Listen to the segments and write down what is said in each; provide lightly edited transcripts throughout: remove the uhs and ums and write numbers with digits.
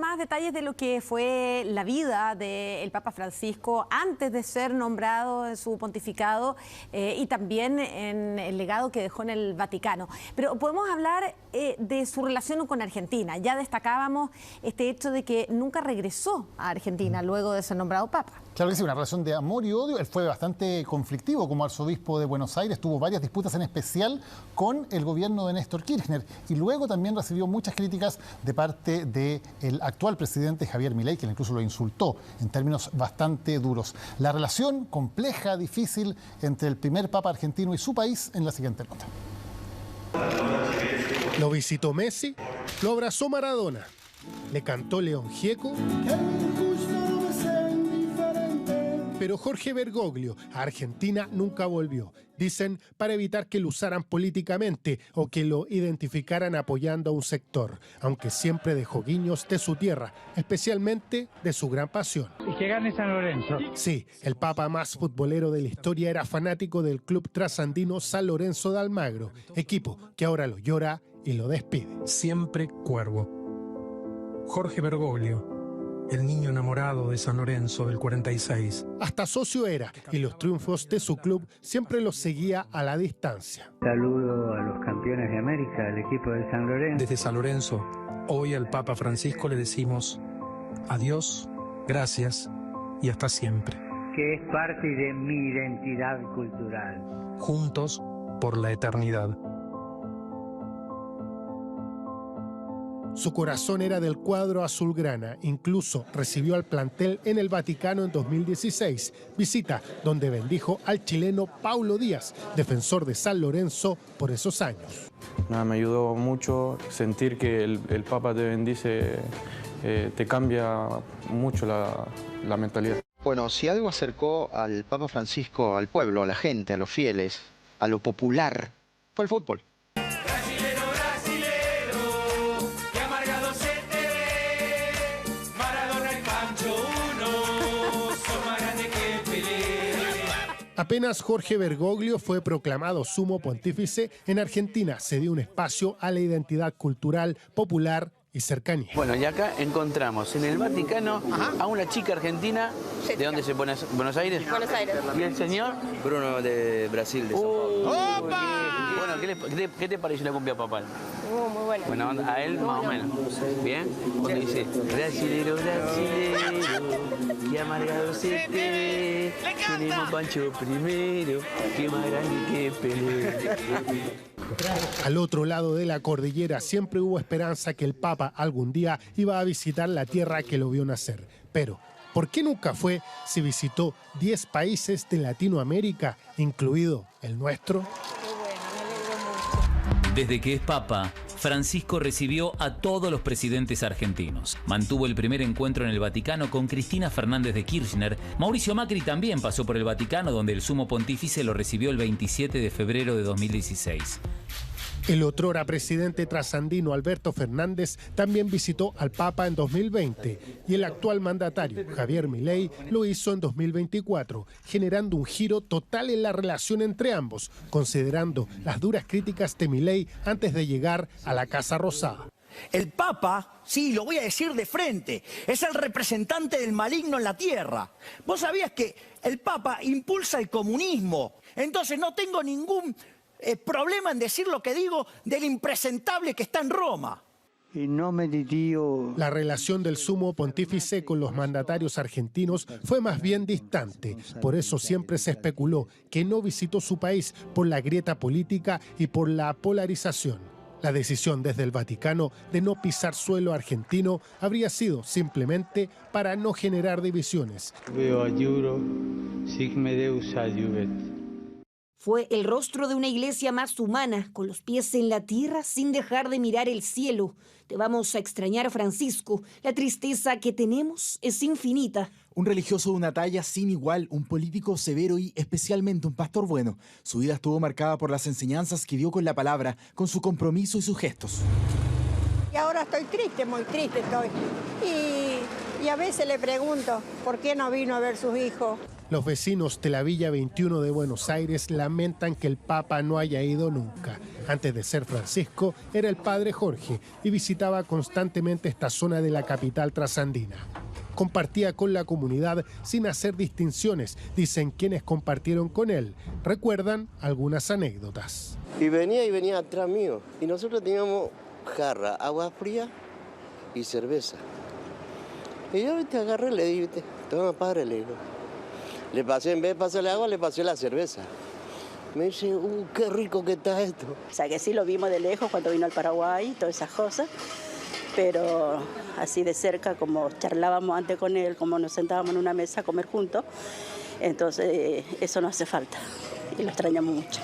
más detalles de lo que fue la vida del Papa Francisco antes de ser nombrado en su pontificado y también en el legado que dejó en el Vaticano. Pero podemos hablar de su relación con Argentina. Ya destacábamos este hecho de que nunca regresó a Argentina luego de ser nombrado Papa. Claro que sí, una relación de amor y odio. Él fue bastante conflictivo como arzobispo de Buenos Aires, tuvo varias disputas en especial con el gobierno de Néstor Kirchner y luego también recibió muchas críticas de parte del actual presidente Javier Milei, que incluso lo insultó en términos bastante duros. La relación compleja, difícil entre el primer papa argentino y su país en la siguiente nota. Lo visitó Messi, lo abrazó Maradona, le cantó León Gieco. Pero Jorge Bergoglio a Argentina nunca volvió. Dicen para evitar que lo usaran políticamente o que lo identificaran apoyando a un sector, aunque siempre dejó guiños de su tierra, especialmente de su gran pasión. Y que gane San Lorenzo. Sí, el papa más futbolero de la historia era fanático del club trasandino San Lorenzo de Almagro, equipo que ahora lo llora y lo despide. Siempre cuervo. Jorge Bergoglio. El niño enamorado de San Lorenzo del 46. Hasta socio era y los triunfos de su club siempre los seguía a la distancia. Saludo a los campeones de América, al equipo de San Lorenzo. Desde San Lorenzo, hoy al Papa Francisco le decimos adiós, gracias y hasta siempre. Que es parte de mi identidad cultural. Juntos por la eternidad. Su corazón era del cuadro azulgrana, incluso recibió al plantel en el Vaticano en 2016, visita donde bendijo al chileno Paulo Díaz, defensor de San Lorenzo por esos años. Nada, me ayudó mucho sentir que el Papa te bendice, te cambia mucho la mentalidad. Bueno, si algo acercó al Papa Francisco al pueblo, a la gente, a los fieles, a lo popular, fue el fútbol. Apenas Jorge Bergoglio fue proclamado sumo pontífice, en Argentina se dio un espacio a la identidad cultural, popular y cercanía. Bueno, y acá encontramos en el Vaticano a una chica argentina. ¿De dónde se pone? ¿Buenos Aires? Buenos Aires. ¿Y el señor? Bruno de Brasil, de São Paulo. ¡Opa! Bueno, ¿qué te pareció la cumbia papal? Muy buena. Bueno, a él más o menos. ¿Bien? Porque dice, brasilero, brasilero, qué amargado se te ve. Tenemos Pancho primero, qué más grande que Pelé. Al otro lado de la cordillera siempre hubo esperanza que el Papa algún día iba a visitar la tierra que lo vio nacer. Pero, ¿por qué nunca fue si visitó 10 países de Latinoamérica, incluido el nuestro? Desde que es Papa, Francisco recibió a todos los presidentes argentinos. Mantuvo el primer encuentro en el Vaticano con Cristina Fernández de Kirchner. Mauricio Macri también pasó por el Vaticano, donde el sumo pontífice lo recibió el 27 de febrero de 2016. El otrora presidente trasandino Alberto Fernández también visitó al Papa en 2020 y el actual mandatario Javier Milei lo hizo en 2024, generando un giro total en la relación entre ambos, considerando las duras críticas de Milei antes de llegar a la Casa Rosada. El Papa, sí, lo voy a decir de frente, es el representante del maligno en la tierra. ¿Vos sabías que el Papa impulsa el comunismo? Entonces no tengo ningún problema en decir lo que digo del impresentable que está en Roma. En nombre de Dios. La relación del sumo pontífice con los mandatarios argentinos fue más bien distante. Por eso siempre se especuló que no visitó su país por la grieta política y por la polarización. La decisión desde el Vaticano de no pisar suelo argentino habría sido simplemente para no generar divisiones. Veo ayuro, sigme Deus adiuvet. Fue el rostro de una iglesia más humana, con los pies en la tierra sin dejar de mirar el cielo. Te vamos a extrañar, Francisco. La tristeza que tenemos es infinita. Un religioso de una talla sin igual, un político severo y especialmente un pastor bueno. Su vida estuvo marcada por las enseñanzas que dio con la palabra, con su compromiso y sus gestos. Y ahora estoy triste, muy triste estoy. Y a veces le pregunto, ¿por qué no vino a ver sus hijos? Los vecinos de la Villa 21 de Buenos Aires lamentan que el Papa no haya ido nunca. Antes de ser Francisco, era el padre Jorge y visitaba constantemente esta zona de la capital trasandina. Compartía con la comunidad sin hacer distinciones, dicen quienes compartieron con él. Recuerdan algunas anécdotas. Y venía atrás mío. Y nosotros teníamos jarra, agua fría y cerveza. Y yo agarré y le dije, toma padre, le digo. Le pasé, en vez de pasarle agua, le pasé la cerveza. Me dice, qué rico que está esto. O sea que sí lo vimos de lejos cuando vino al Paraguay, todas esas cosas. Pero así de cerca, como charlábamos antes con él, como nos sentábamos en una mesa a comer juntos, entonces eso nos hace falta y lo extrañamos mucho.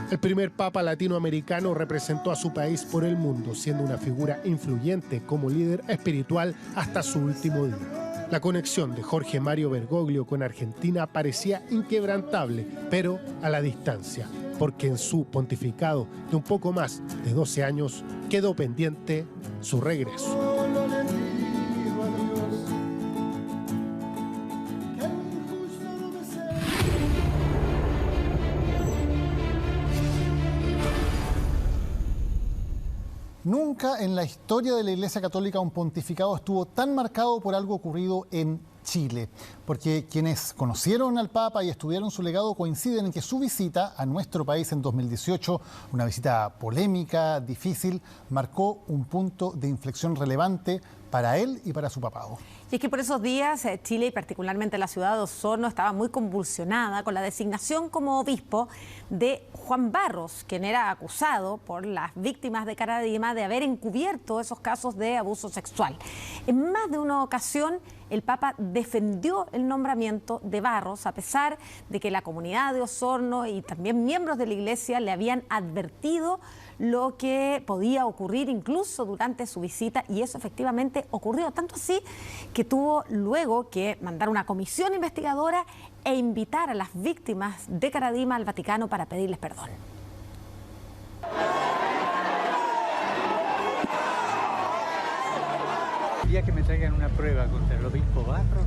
El primer papa latinoamericano representó a su país por el mundo, siendo una figura influyente como líder espiritual hasta su último día. La conexión de Jorge Mario Bergoglio con Argentina parecía inquebrantable, pero a la distancia, porque en su pontificado de un poco más de 12 años quedó pendiente su regreso. Nunca en la historia de la Iglesia Católica un pontificado estuvo tan marcado por algo ocurrido en Chile, porque quienes conocieron al Papa y estudiaron su legado coinciden en que su visita a nuestro país en 2018, una visita polémica, difícil, marcó un punto de inflexión relevante para él y para su papado. Y es que por esos días Chile y particularmente la ciudad de Osorno estaba muy convulsionada con la designación como obispo de Juan Barros, quien era acusado por las víctimas de Caradima de haber encubierto esos casos de abuso sexual. En más de una ocasión el Papa defendió el nombramiento de Barros a pesar de que la comunidad de Osorno y también miembros de la Iglesia le habían advertido lo que podía ocurrir incluso durante su visita, y eso efectivamente ocurrió, tanto así que tuvo luego que mandar una comisión investigadora e invitar a las víctimas de Caradima al Vaticano para pedirles perdón. El día que me traigan una prueba contra el obispo Barros,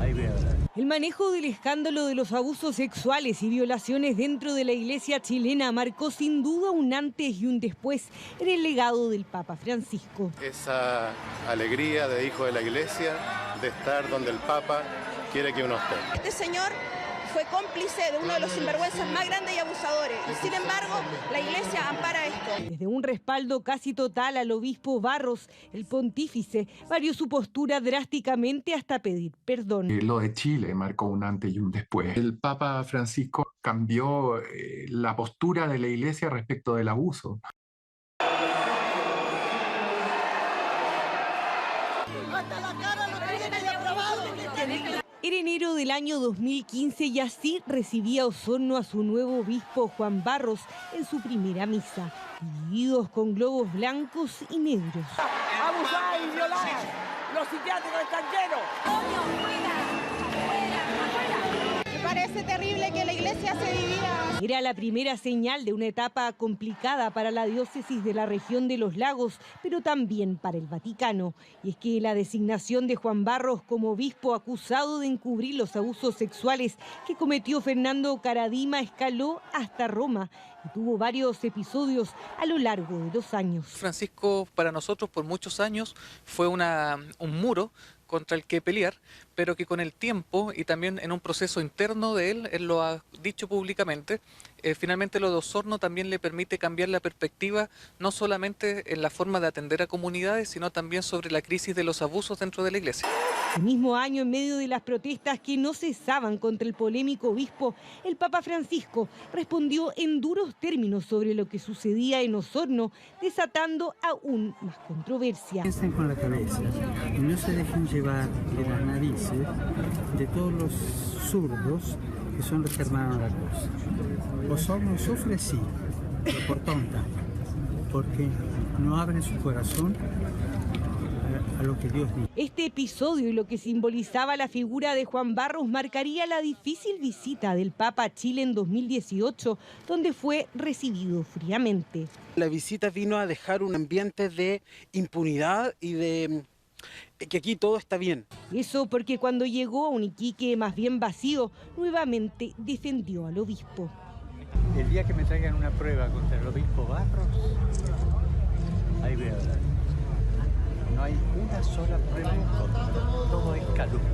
ahí voy a hablar. El manejo del escándalo de los abusos sexuales y violaciones dentro de la Iglesia chilena marcó sin duda un antes y un después en el legado del Papa Francisco. Esa alegría de hijo de la Iglesia, de estar donde el Papa quiere que uno esté. Este señor fue cómplice de uno de los sinvergüenzas más grandes y abusadores. Y sin embargo, la Iglesia ampara esto. Desde un respaldo casi total al obispo Barros, el pontífice varió su postura drásticamente hasta pedir perdón. Lo de Chile marcó un antes y un después. El Papa Francisco cambió la postura de la Iglesia respecto del abuso. Era enero del año 2015 y así recibía Osorno a su nuevo obispo Juan Barros en su primera misa, divididos con globos blancos y negros. ¡Abusar y violar! ¡Los psiquiátricos están llenos! Me parece terrible que la Iglesia se divida. Era la primera señal de una etapa complicada para la diócesis de la región de los Lagos, pero también para el Vaticano. Y es que la designación de Juan Barros como obispo acusado de encubrir los abusos sexuales que cometió Fernando Caradima escaló hasta Roma y tuvo varios episodios a lo largo de los años. Francisco para nosotros por muchos años fue un muro contra el que pelear, pero que con el tiempo y también en un proceso interno de él lo ha dicho públicamente, finalmente lo de Osorno también le permite cambiar la perspectiva, no solamente en la forma de atender a comunidades, sino también sobre la crisis de los abusos dentro de la Iglesia. El mismo año, en medio de las protestas que no cesaban contra el polémico obispo, el Papa Francisco respondió en duros términos sobre lo que sucedía en Osorno, desatando aún más controversia. Piensen con la cabeza y no se dejen llevar de las narices de todos los zurdos que son los que armaron la cosa. Osorno sufre sí, pero por tonta, porque no abren su corazón a lo que Dios dice. Este episodio y lo que simbolizaba la figura de Juan Barros marcaría la difícil visita del Papa a Chile en 2018, donde fue recibido fríamente. La visita vino a dejar un ambiente de impunidad y de que aquí todo está bien. Eso porque cuando llegó a un Iquique más bien vacío, nuevamente defendió al obispo. El día que me traigan una prueba contra el obispo Barros, ahí voy a hablar. No hay una sola prueba en contra, todo es calumnia.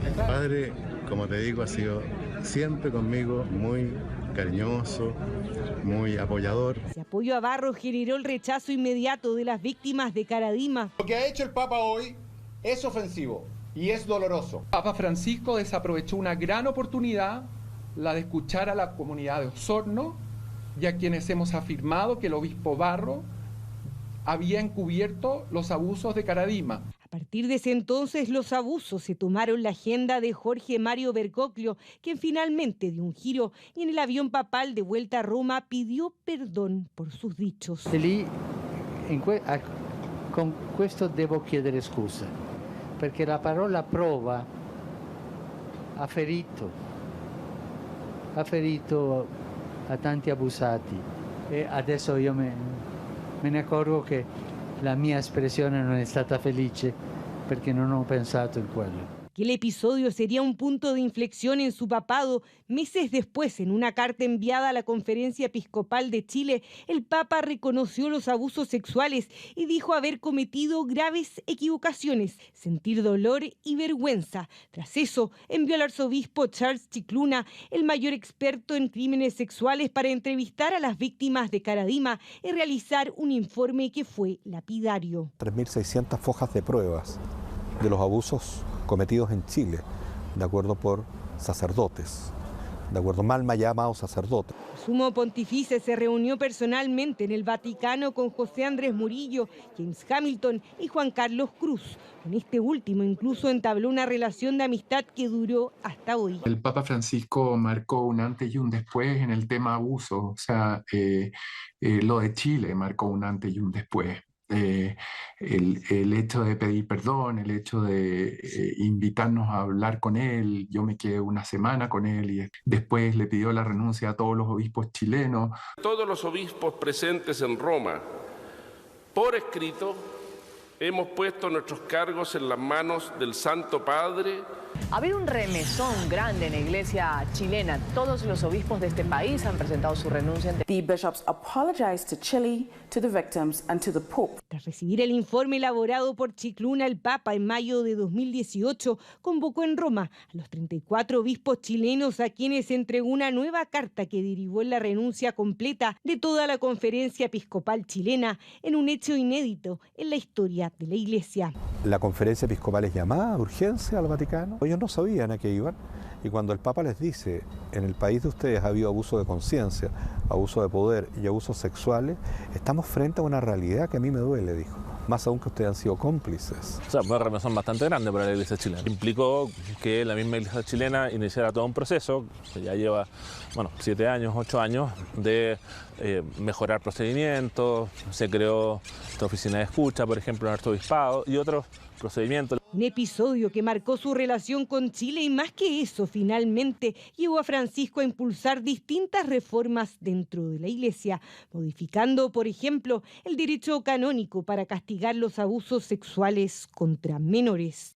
El padre, como te digo, ha sido siempre conmigo muy cariñoso, muy apoyador. Ese apoyo a Barros generó el rechazo inmediato de las víctimas de Caradima. Lo que ha hecho el Papa hoy es ofensivo y es doloroso. Papa Francisco desaprovechó una gran oportunidad, la de escuchar a la comunidad de Osorno y a quienes hemos afirmado que el obispo Barros había encubierto los abusos de Caradima. A partir de ese entonces, los abusos se tomaron la agenda de Jorge Mario Bergoglio, quien finalmente dio un giro y en el avión papal de vuelta a Roma pidió perdón por sus dichos. E lì, con questo devo chiedere scusa, perché la parola prova ha ferito a tanti abusati e adesso io me ne accorgo che la mia espressione non è stata felice perché non ho pensato in quello. El episodio sería un punto de inflexión en su papado. Meses después, en una carta enviada a la Conferencia Episcopal de Chile, el Papa reconoció los abusos sexuales y dijo haber cometido graves equivocaciones, sentir dolor y vergüenza. Tras eso, envió al arzobispo Charles Chicluna, el mayor experto en crímenes sexuales, para entrevistar a las víctimas de Caradima y realizar un informe que fue lapidario. 3.600 fojas de pruebas de los abusos cometidos en Chile, de acuerdo por sacerdotes, de acuerdo mal llamados sacerdotes. El sumo pontífice se reunió personalmente en el Vaticano con José Andrés Murillo, James Hamilton y Juan Carlos Cruz. Con este último incluso entabló una relación de amistad que duró hasta hoy. El Papa Francisco marcó un antes y un después en el tema abuso, o sea, lo de Chile marcó un antes y un después. El hecho de pedir perdón, el hecho de invitarnos a hablar con él, yo me quedé una semana con él y después le pidió la renuncia a todos los obispos chilenos. Todos los obispos presentes en Roma, por escrito, hemos puesto nuestros cargos en las manos del Santo Padre. Ha habido un remesón grande en la iglesia chilena. Todos los obispos de este país han presentado su renuncia. The bishops apologized to Chile, to the victims and to the Pope. Tras recibir el informe elaborado por Chicluna, el Papa en mayo de 2018 convocó en Roma a los 34 obispos chilenos, a quienes entregó una nueva carta que derivó en la renuncia completa de toda la Conferencia Episcopal chilena, en un hecho inédito en la historia de la Iglesia. La Conferencia Episcopal es llamada de urgencia al Vaticano. Ellos no sabían a qué iban y cuando el Papa les dice, en el país de ustedes ha habido abuso de conciencia, abuso de poder y abusos sexuales, estamos frente a una realidad que a mí me duele, dijo. Más aún que ustedes han sido cómplices. O sea, fue una remesón bastante grande para la iglesia chilena. Implicó que la misma iglesia chilena iniciara todo un proceso, que ya lleva 7 años, 8 años, de mejorar procedimientos. Se creó esta oficina de escucha, por ejemplo, en el arzobispado y otros procedimientos. Un episodio que marcó su relación con Chile y, más que eso, finalmente llevó a Francisco a impulsar distintas reformas dentro de la Iglesia, modificando, por ejemplo, el derecho canónico para castigar los abusos sexuales contra menores.